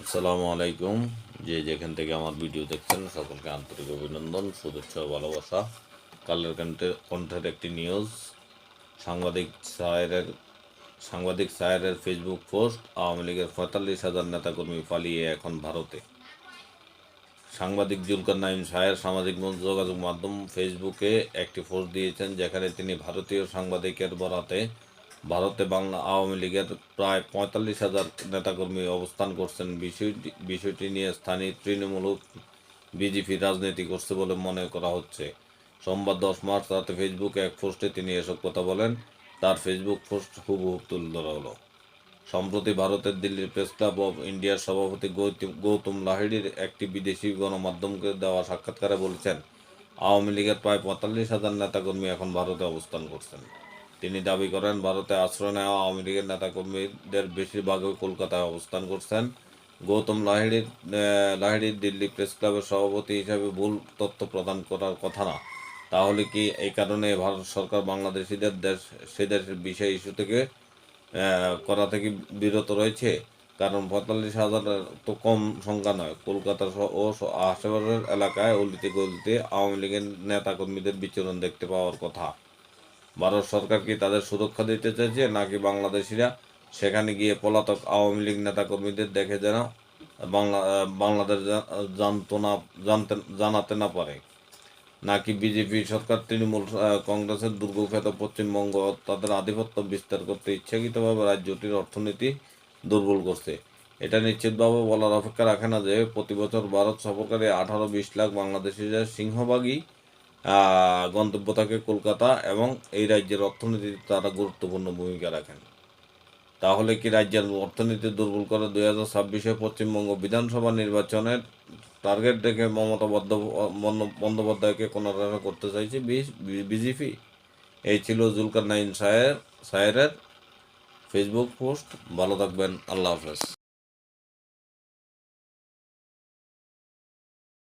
আসসালামু আলাইকুম। যে যেখান থেকে আমার ভিডিও দেখছেন সকলকে আন্তরিক অভিনন্দন, শুভেচ্ছা ও ভালোবাসা। কালের কণ্ঠের একটি নিউজ। সাংবাদিক সায়েরের সাংবাদিক সায়েরের ফেসবুক পোস্ট, আওয়ামী লীগের ৪৫,০০০ নেতাকর্মী পালিয়ে এখন ভারতে। সাংবাদিক জুলকার নাইম সায়ের সামাজিক যোগাযোগ মাধ্যম ফেসবুকে একটি পোস্ট দিয়েছেন, যেখানে তিনি ভারতীয় সাংবাদিকের বরাতে ভারতে বাংলা আওয়ামী লীগের প্রায় ৪৫,০০০ নেতাকর্মী অবস্থান করছেন। বিষয়টি নিয়ে স্থানীয় তৃণমূল বিজেপি রাজনীতি করছে বলে মনে করা হচ্ছে। সোমবার ১০ মার্চ রাতে ফেসবুকে এক পোস্টে তিনি এসব কথা বলেন। তার ফেসবুক পোস্ট হুবহু তুলে ধরা হলো। সম্প্রতি ভারতের দিল্লির প্রেস ক্লাব অব ইন্ডিয়ার সভাপতি গৌতম লাহিড়ির একটি বিদেশি গণমাধ্যমকে দেওয়া সাক্ষাৎকারে বলেছেন, আওয়ামী লীগের প্রায় ৪৫,০০০ নেতাকর্মী এখন ভারতে অবস্থান করছেন। তিনি দাবি করেন, ভারতে আশ্রয় নেওয়া আওয়ামী লীগের নেতাকর্মীদের বেশিরভাগই কলকাতায় অবস্থান করছেন। গৌতম লাহিড়ির দিল্লি প্রেস ক্লাবের সভাপতি হিসাবে ভুল তথ্য প্রদান করার কথা না। তাহলে কি এই কারণে ভারত সরকার বাংলাদেশিদের সে দেশের বিষয় ইস্যু থেকে করা থেকে বিরত রয়েছে? কারণ ৪৫,০০০ তো কম সংখ্যা নয়। কলকাতা ও আশেপাশের এলাকায় অলিতে গলিতে আওয়ামী লীগের নেতাকর্মীদের বিচরণ দেখতে পাওয়ার কথা। ভারত সরকার কি তাদের সুরক্ষা দিতে চাইছে, নাকি বাংলাদেশিরা সেখানে গিয়ে পলাতক আওয়ামী লীগ নেতাকর্মীদের দেখে যেন বাংলাদেশ জানাতে না পারে? নাকি বিজেপি সরকার তৃণমূল কংগ্রেসের দুর্গখ্যাত পশ্চিমবঙ্গ তাদের আধিপত্য বিস্তার করতে ইচ্ছাকৃতভাবে রাজ্যটির অর্থনীতি দুর্বল করছে? এটা নিশ্চিতভাবে বলার অপেক্ষা রাখে না যে প্রতি বছর ভারত সফরকারী ১৮-২০ লাখ বাংলাদেশিদের সিংহভাগই গন্তব্য থাকে কলকাতা, এবং এই রাজ্যের অর্থনীতিতে তারা গুরুত্বপূর্ণ ভূমিকা রাখেন। তাহলে কি রাজ্যের অর্থনীতি দুর্বল করে ২০২৬ পশ্চিমবঙ্গ বিধানসভা নির্বাচনের টার্গেট রেখে মমতা বন্দ্যোপাধ্যায়কে কোণঠাসা করতে চাইছে বিজেপি? এই ছিল জুলকার নাইন সায়েরের ফেসবুক পোস্ট। ভালো থাকবেন। আল্লাহ হাফেজ।